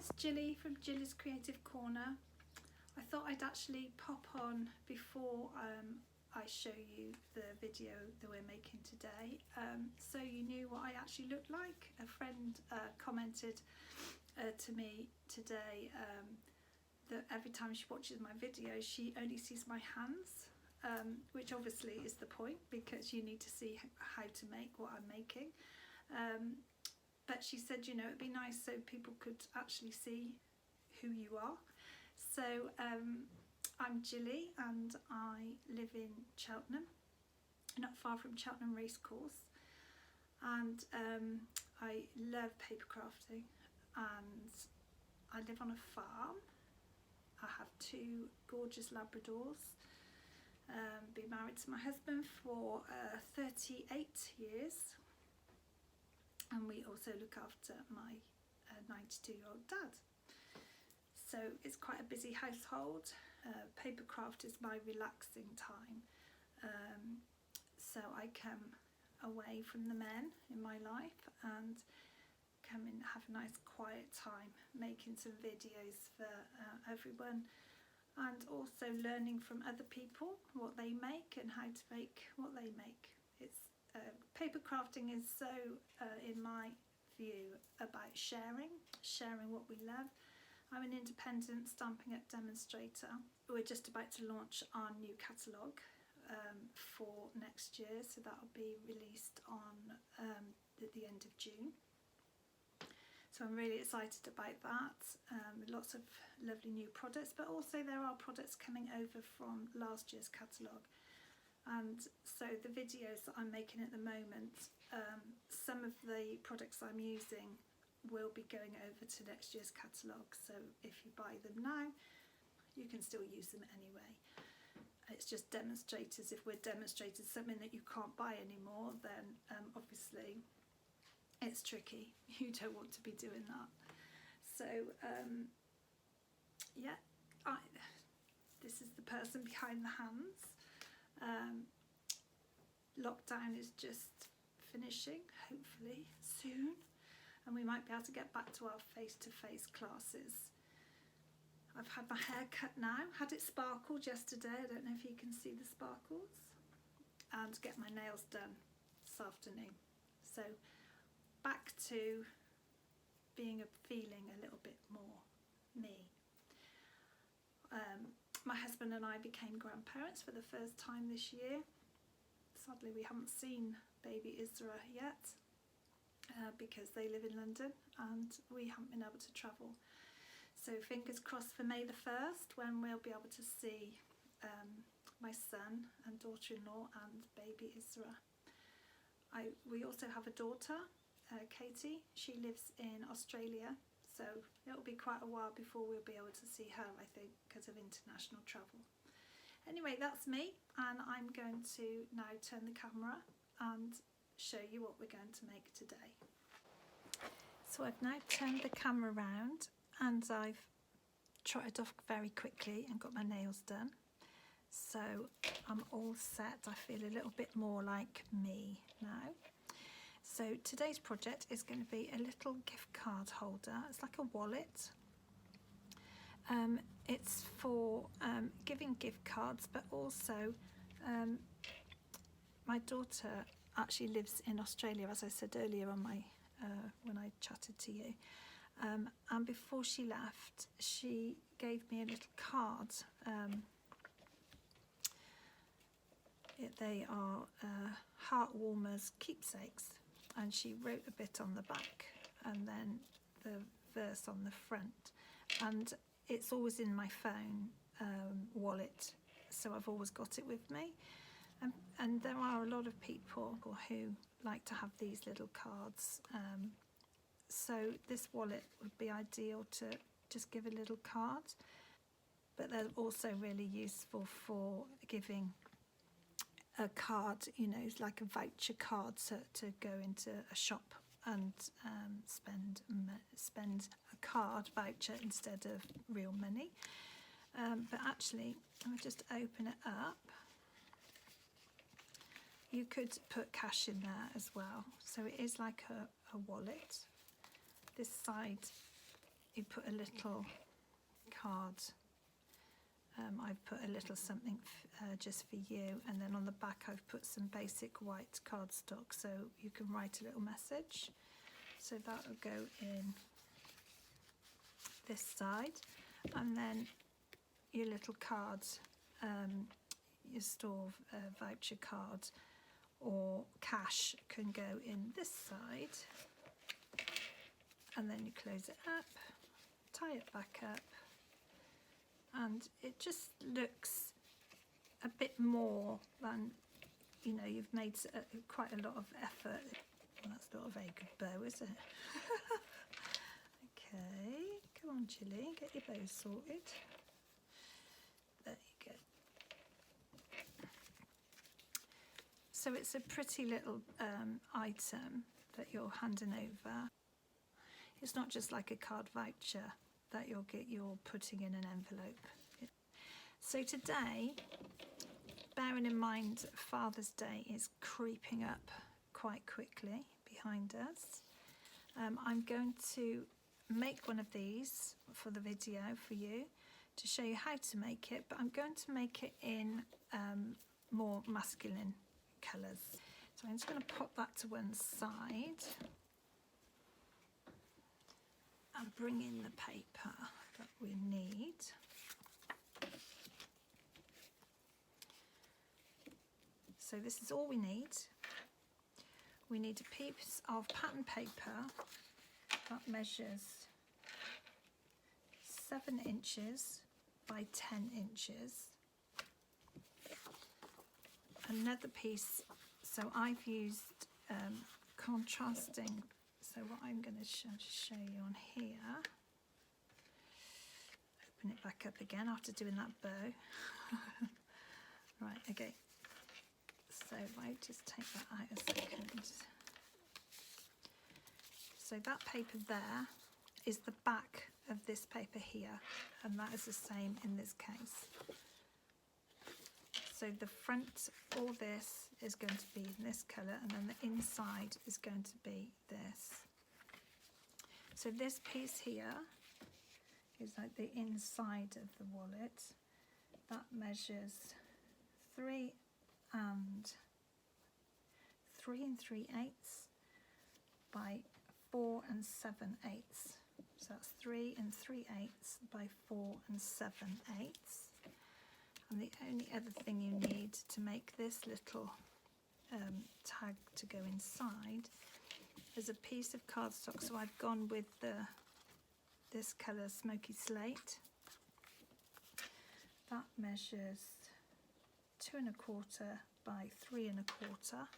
it's Gilly from Gilly's Creative Corner. I thought I'd actually pop on before I show you the video that we're making today, so you knew what I actually looked like. A friend commented to me today that every time she watches my videos she only sees my hands, which obviously is the point because you need to see how to make what I'm making. But she said, you know, it'd be nice so people could actually see who you are. So I'm Gilly and I live in Cheltenham, not far from Cheltenham Racecourse, and I love paper crafting, and I live on a farm. I have 2 gorgeous Labradors, been married to my husband for 38 years, and we also look after my 92-year-old dad. So it's quite a busy household. Paper craft is my relaxing time. So I come away from the men in my life and come and have a nice quiet time making some videos for everyone, and also learning from other people what they make and how to make what they make. It's paper crafting is so, in my view, about sharing what we love. I'm an independent Stampin' Up demonstrator. We're just about to launch our new catalogue for next year, so that'll be released on at the end of June. So I'm really excited about that. Lots of lovely new products, but also there are products coming over from last year's catalogue. And so the videos that I'm making at the moment, some of the products I'm using will be going over to next year's catalogue, so if you buy them now you can still use them anyway. It's just demonstrators. If we're demonstrating something that you can't buy anymore, then obviously it's tricky. You don't want to be doing that. So yeah, this is the person behind the hands. Lockdown is just finishing, hopefully soon, and we might be able to get back to our face-to-face classes. I've had my hair cut now, had it sparkled yesterday, I don't know if you can see the sparkles, and get my nails done this afternoon. So back to feeling a little bit more me. My husband and I became grandparents for the first time this year. Sadly we haven't seen baby Isra yet, because they live in London and we haven't been able to travel. So fingers crossed for May the 1st, when we'll be able to see my son and daughter-in-law and baby Isra. We also have a daughter, Katie. She lives in Australia, so it'll be quite a while before we'll be able to see her, I think, because of international travel. Anyway, that's me, and I'm going to now turn the camera and show you what we're going to make today. So I've now turned the camera around and I've trotted off very quickly and got my nails done. So I'm all set. I feel a little bit more like me now. So today's project is going to be a little gift card holder. It's like a wallet. It's for giving gift cards, but also my daughter actually lives in Australia, as I said earlier on my when I chatted to you, and before she left she gave me a little card. They are heart warmers, keepsakes, and she wrote a bit on the back and then the verse on the front, and it's always in my phone wallet, so I've always got it with me. And there are a lot of people who like to have these little cards, so this wallet would be ideal to just give a little card, but they're also really useful for giving a card, you know, like a voucher card to go into a shop and spend a card voucher instead of real money. But actually, let me just open it up. You could put cash in there as well, so it is like a wallet. This side you put a little card. I've put a little something just for you, and then on the back I've put some basic white cardstock so you can write a little message. So that will go in this side, and then your little card, your store voucher card or cash can go in this side, and then you close it up, tie it back up, and it just looks a bit more than, you know, you've made quite a lot of effort. Well, that's not a very good bow, is it? Okay, come on Chilly, get your bow sorted. There you go. So it's a pretty little item that you're handing over. It's not just like a card voucher that you're putting in an envelope. So today, bearing in mind Father's Day is creeping up quite quickly behind us, I'm going to make one of these for the video for you to show you how to make it, but I'm going to make it in more masculine colours. So I'm just going to pop that to one side and bring in the paper that we need. So this is all we need. We need a piece of pattern paper that measures 7 inches by 10 inches. Another piece, so I've used contrasting, so what I'm going to show you on here, open it back up again after doing that bow. Right, okay, so if I just take that out a second. So that paper there is the back of this paper here, and that is the same in this case. So the front, all this is going to be in this colour, and then the inside is going to be this. So this piece here is like the inside of the wallet. That measures 3 3/8 by 4 7/8. So that's 3 3/8 by 4 7/8. And the only other thing you need to make this little tag to go inside is a piece of cardstock. So I've gone with this colour, Smoky Slate. That measures 2 1/4 by 3 1/4,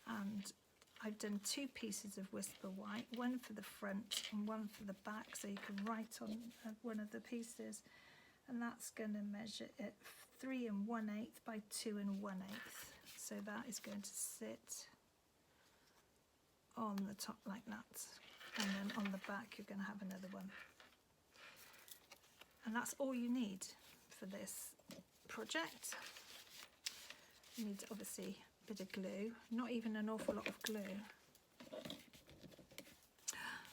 and I've done 2 pieces of Whisper White, one for the front and one for the back, so you can write on one of the pieces, and that's going to measure it 3 1/8 by 2 1/8. So that is going to sit on the top like that, and then on the back you're going to have another one. And that's all you need for this project. You need obviously a bit of glue, not even an awful lot of glue.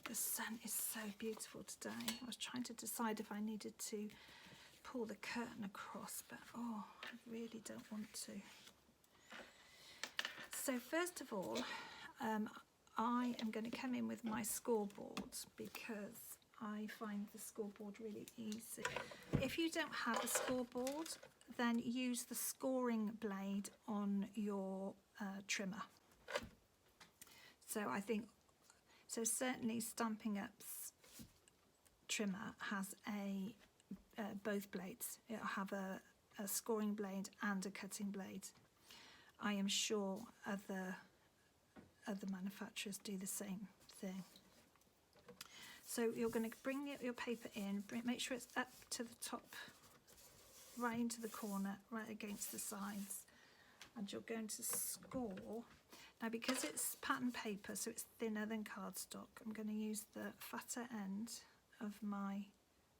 The sun is so beautiful today. I was trying to decide if I needed to pull the curtain across, but oh, I really don't want to. So first of all, I am going to come in with my scoreboard because I find the scoreboard really easy. If you don't have a scoreboard, then use the scoring blade on your trimmer. So I think, so certainly Stampin' Up's trimmer has both blades. It'll have a scoring blade and a cutting blade. I am sure other manufacturers do the same thing. So you're going to bring your paper in, make sure it's up to the top, right into the corner, right against the sides, and you're going to score. Now because it's pattern paper, so it's thinner than cardstock, I'm going to use the fatter end of my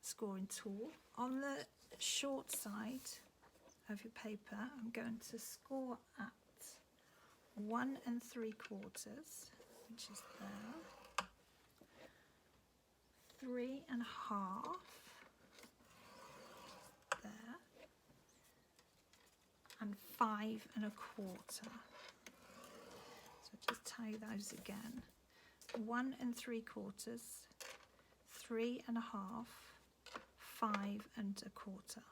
scoring tool. On the short side of your paper, I'm going to score at 1 3/4, which is there. 3.5 there, and 5.25. So just tell you those again: 1 3/4, 3.5, 5.25.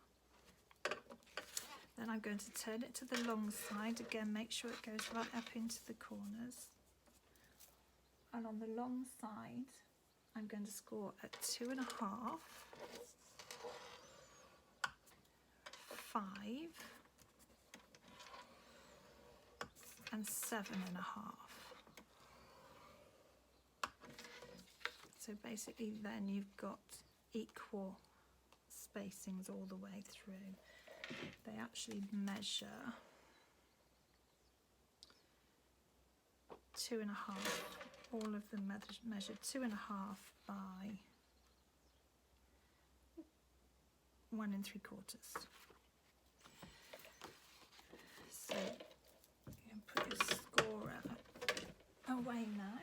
Then I'm going to turn it to the long side again. Make sure it goes right up into the corners. And on the long side, I'm going to score at 2.5, 5, and 7.5. So basically then you've got equal spacings all the way through. They actually measure 2.5. All of them measure 2.5 by 1 3/4. So you can put your scorer away now.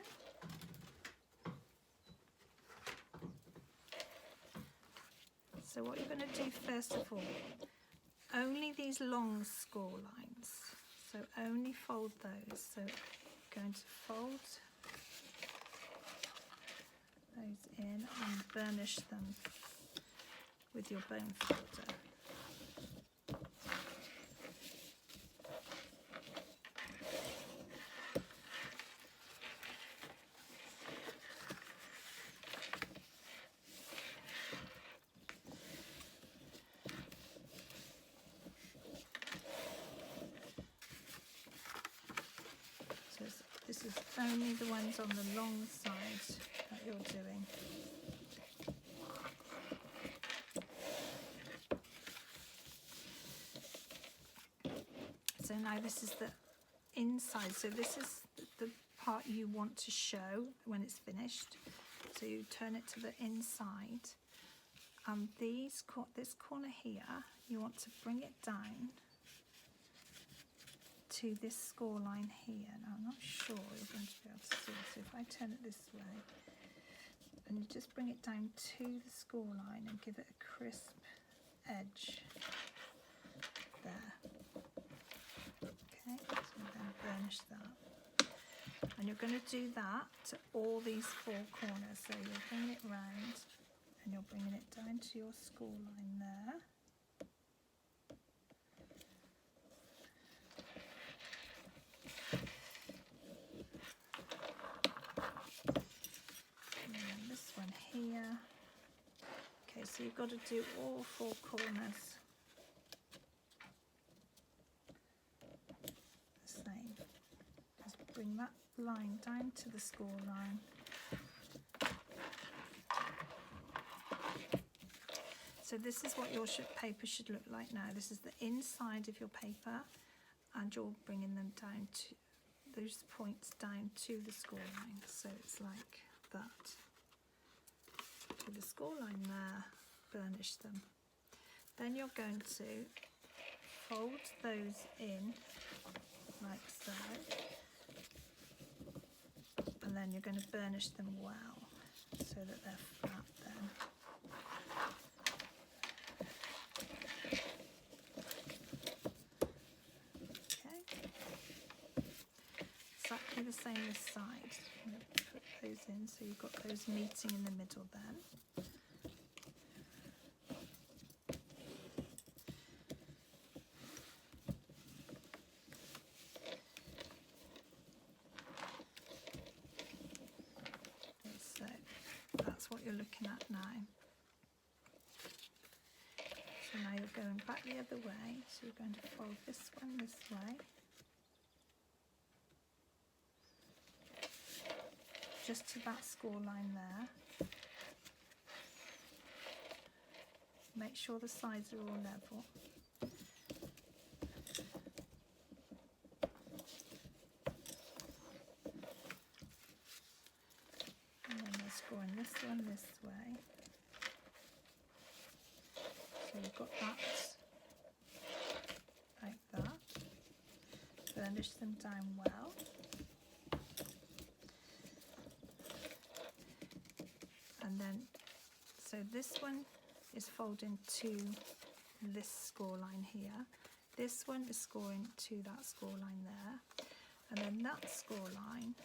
So what you're going to do first of all, only these long score lines. So only fold those. So you're going to fold those in and burnish them with your bone folder. So this is only the ones on the long side that you're doing. So now this is the inside. So this is the part you want to show when it's finished. So you turn it to the inside. This corner here, you want to bring it down to this score line here. Now I'm not sure you're going to be able to see. So if I turn it this way, and you just bring it down to the score line and give it a crisp edge there. Okay, so I'm going to burnish that. And you're going to do that to all these 4 corners. So you're bringing it round and you're bringing it down to your score line there. And then this one here. Okay, so you've got to do all 4 corners the same. Just bring that line down to the score line. So this is what your paper should look like now. This is the inside of your paper, and you're bringing them down to those points down to the score line. So it's like that. To the score line there, burnish them. Then you're going to fold those in like so, and then you're going to burnish them well so that they're flat then. Okay, exactly the same this side. I'm going to put those in so you've got those meeting in the middle then. That's what you're looking at now. So now you're going back the other way. So you're going to fold this one this way. Just to that score line there. Make sure the sides are all level. Scoring this one this way. So you've got that like that. Burnish them down well. And then So this one is folding to this score line here. This one is scoring to that score line there. And then that score line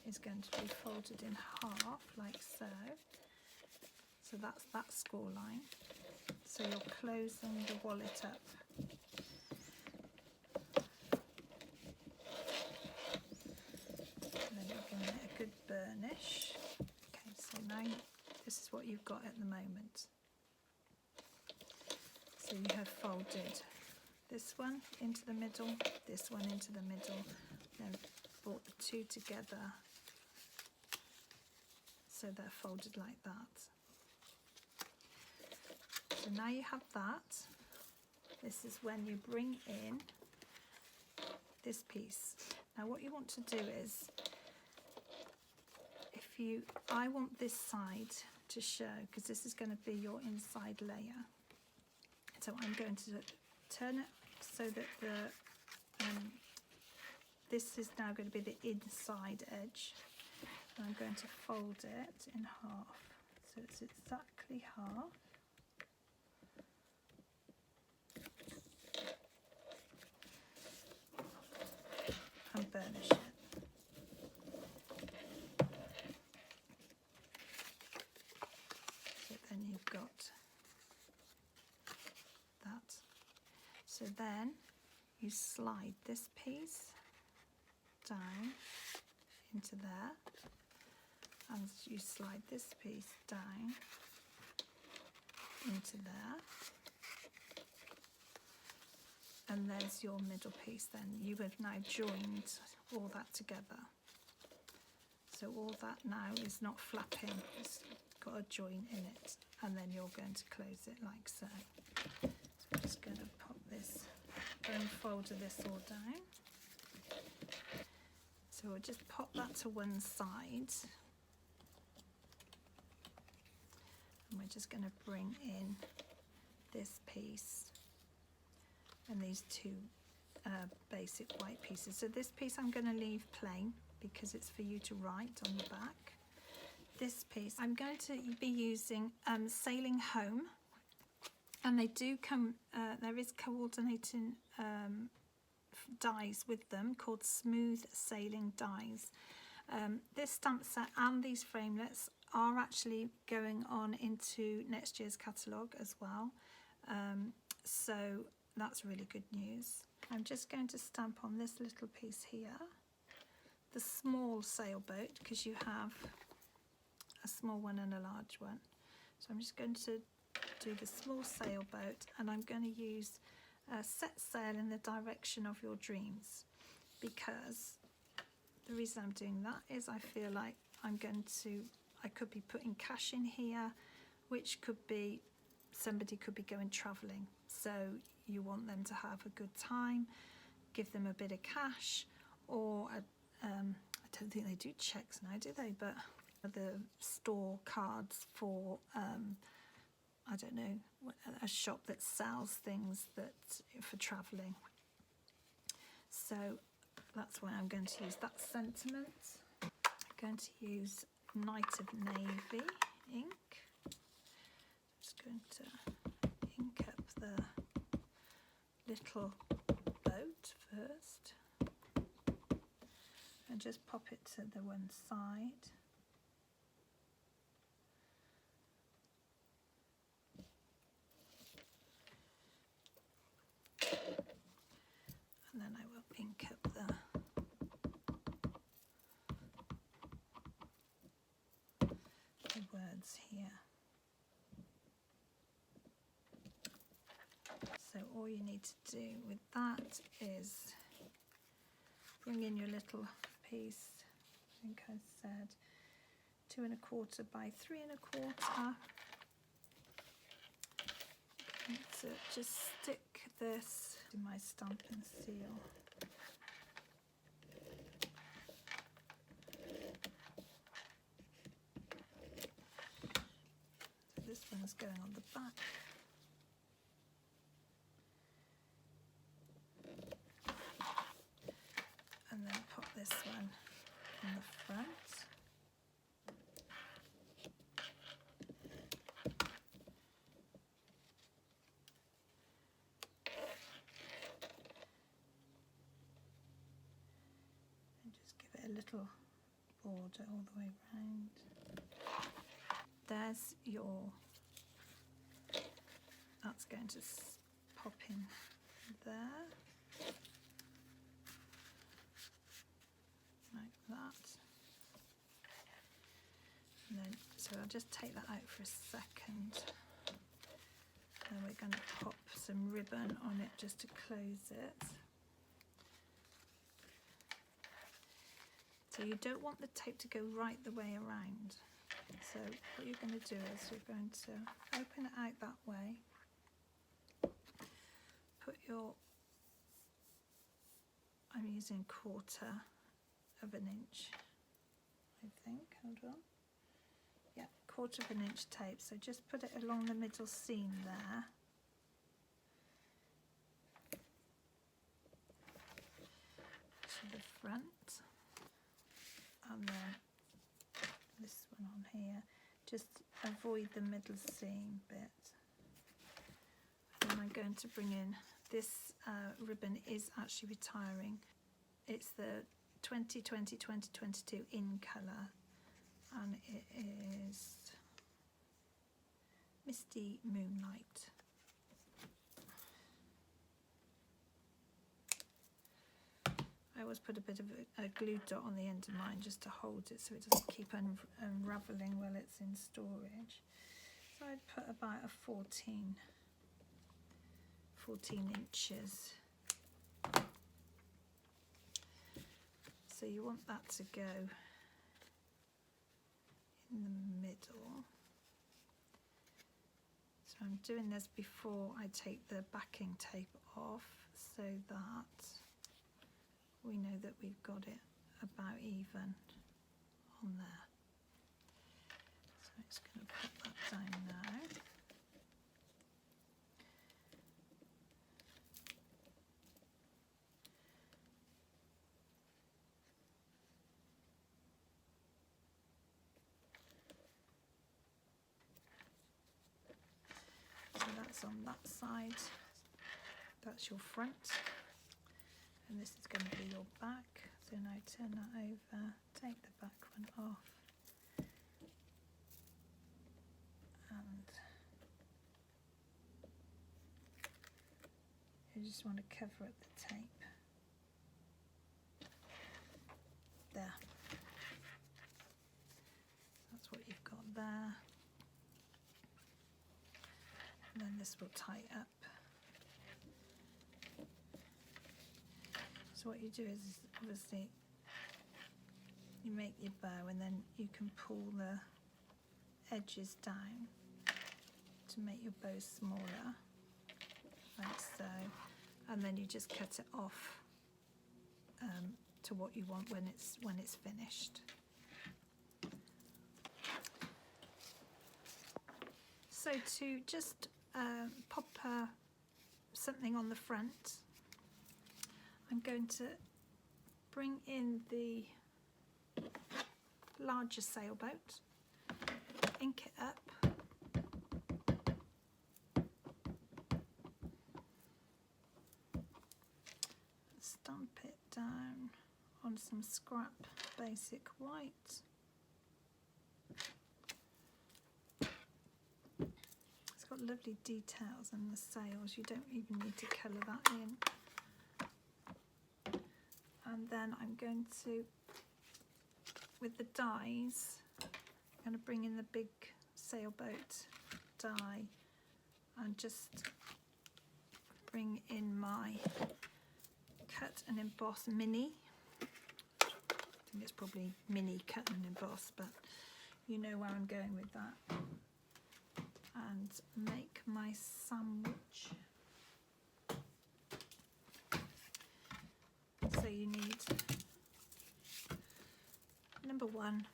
is going to be folded in half like so. So that's that score line. So you're closing the wallet up. And then you're giving it a good burnish. Okay, so now this is what you've got at the moment. So you have folded this one into the middle, this one into the middle, then brought the two together so they're folded like that. So now you have that. This is when you bring in this piece. Now what you want to do is, I want this side to show, because this is going to be your inside layer. So I'm going to turn it so that this is now going to be the inside edge. And I'm going to fold it in half. So it's exactly half. And burnish it. So then you've got that. So then you slide this piece down into there, and you slide this piece down into there, and there's your middle piece. Then you have now joined all that together. So all that now is not flapping, it's got a join in it, and then you're going to close it like so. So I'm just going to pop this, unfold this all down. So we'll just pop that to one side, and we're just going to bring in this piece and these two basic white pieces. So this piece I'm going to leave plain because it's for you to write on the back. This piece I'm going to be using Sailing Home, and they do come, there is coordinating dies with them called Smooth Sailing dies. This stamp set and these framelits are actually going on into next year's catalogue as well, so that's really good news. I'm just going to stamp on this little piece here, the small sailboat, because you have a small one and a large one. So I'm just going to do the small sailboat, and I'm going to use set sail in the direction of your dreams, because the reason I'm doing that is I feel like I could be putting cash in here, which could be, somebody could be going travelling, so you want them to have a good time, give them a bit of cash, or I don't think they do cheques now, do they, but the store cards for I don't know, a shop that sells things that for travelling. So that's why I'm going to use that sentiment. I'm going to use Night of Navy ink. Just going to ink up the little boat first and just pop it to the one side. And then I will ink up the words here. So all you need to do with that is bring in your little piece. I think I said 2 1/4 by 3 1/4. So just stick this to my stamp and seal. So this one's going on the back. And then pop this one on the front. little border all the way around. There's your, that's going to pop in there, like that. And then, so I'll just take that out for a second. And we're going to pop some ribbon on it just to close it. So you don't want the tape to go right the way around. So what you're going to do is you're going to open it out that way. Put your, I'm using 1/4 of an inch, I think, hold on. Yeah, 1/4 of an inch tape. So just put it along the middle seam there. To the front. And then this one on here. Just avoid the middle seam bit. And I'm going to bring in, this ribbon is actually retiring. It's the 2020-2022 in colour, and it is Misty Moonlight. I always put a bit of a glue dot on the end of mine just to hold it so it doesn't keep unravelling while it's in storage. So I'd put about a 14 inches. So you want that to go in the middle. So I'm doing this before I take the backing tape off so that we know that we've got it about even on there. So I'm just going to put that down now. So that's on that side. That's your front. And this is going to be your back. So now turn that over, take the back one off, and you just want to cover up the tape. There. That's what you've got there. And then this will tie up. So what you do is obviously you make your bow and then you can pull the edges down to make your bow smaller, like so, and then you just cut it off to what you want when it's finished. So to just pop something on the front, I'm going to bring in the larger sailboat, ink it up, stamp it down on some scrap basic white. It's got lovely details in the sails, you don't even need to colour that in. And then I'm going to, with the dies, I'm going to bring in the big sailboat die and just bring in my cut and emboss mini. I think it's probably mini cut and emboss, but you know where I'm going with that. And make my sandwich. So you need number 1,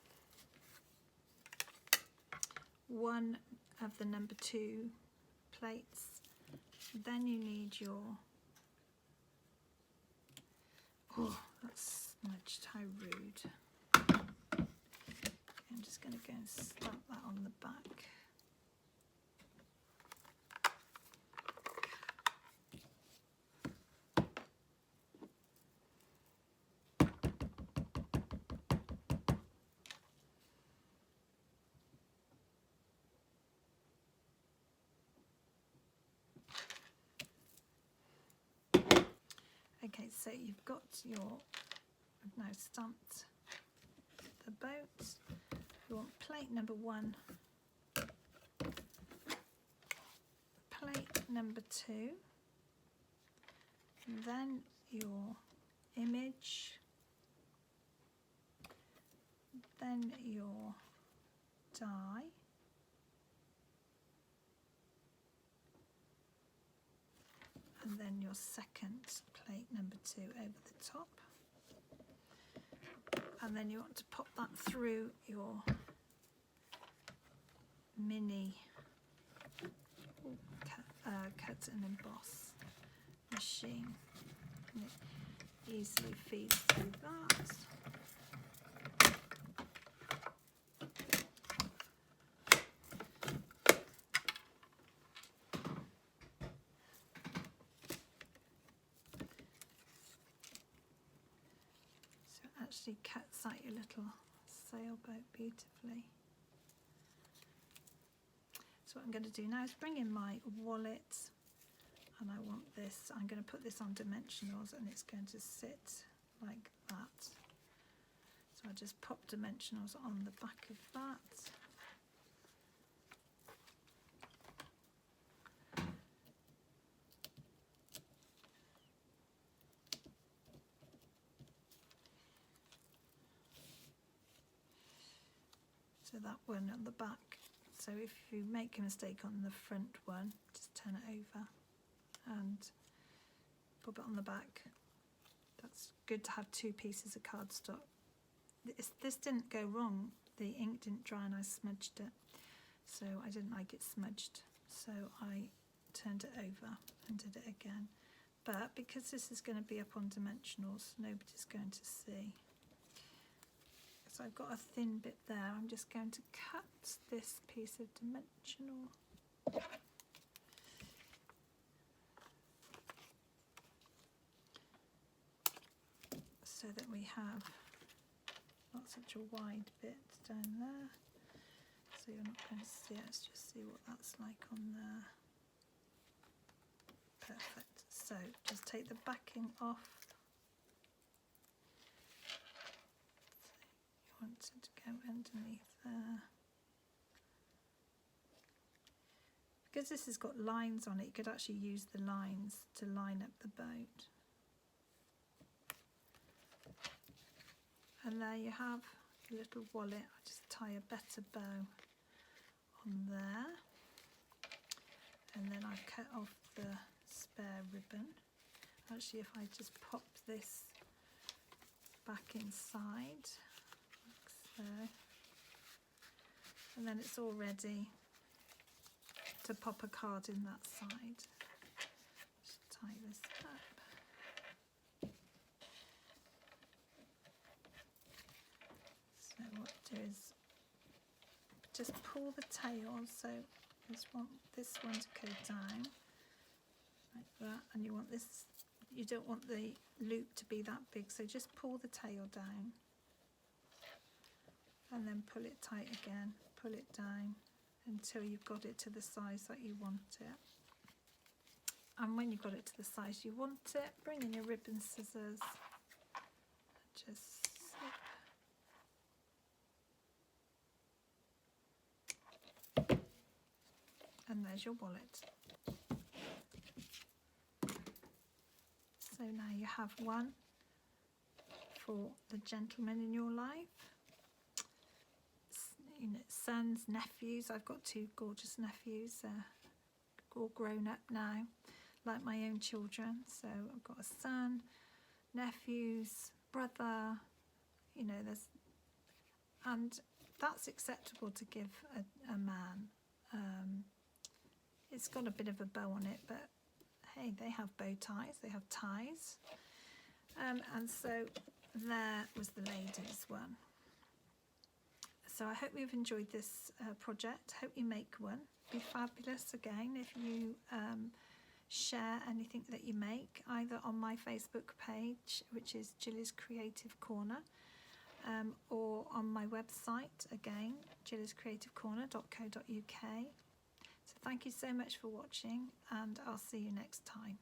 one of the number 2 plates. Then you need your, oh, that's smudged, how rude. I'm just going to go and stamp that on the back. so you've got your, I've now stamped the boat. You want plate number 1, plate number 2, then your image, then your die, and then your second plate number 2 over the top, and then you want to pop that through your mini cut and emboss machine, and it easily feeds through that. Actually cuts out your little sailboat beautifully. So what I'm going to do now is bring in my wallet, and I want this, I'm going to put this on dimensionals, and it's going to sit like that. So I just pop dimensionals on the back of that. So that one at the back. So if you make a mistake on the front one, just turn it over and pop it on the back. That's good to have 2 pieces of cardstock. This didn't go wrong. The ink didn't dry and I smudged it. So I didn't like it smudged. So I turned it over and did it again. But because this is going to be up on dimensionals, nobody's going to see. So I've got a thin bit there. I'm just going to cut this piece of dimensional. So that we have not such a wide bit down there. So you're not going to see it. Let's just see what that's like on there. Perfect. So just take the backing off. Want it to go underneath there. Because this has got lines on it, you could actually use the lines to line up the boat. And there you have a little wallet. I just tie a better bow on there. And then I cut off the spare ribbon. Actually, if I just pop this back inside, so, and then it's all ready to pop a card in that side. Just tie this up. So what I do is just pull the tail, so you want this one to go down like that, and you want this, you don't want the loop to be that big, so just pull the tail down. And then pull it tight again, pull it down until you've got it to the size that you want it. And when you've got it to the size you want it, bring in your ribbon scissors, just snip. And there's your wallet. So now you have one for the gentleman in your life. You know, sons, nephews. I've got 2 gorgeous nephews. All grown up now, like my own children. So I've got a son, nephews, brother. You know, and that's acceptable to give a man. It's got a bit of a bow on it, but hey, they have bow ties. They have ties. And so there was the ladies one. So I hope you've enjoyed this project. Hope you make one. Be fabulous again if you share anything that you make, either on my Facebook page, which is Gilly's Creative Corner, or on my website, again, gillyscreativecorner.co.uk. So thank you so much for watching, and I'll see you next time.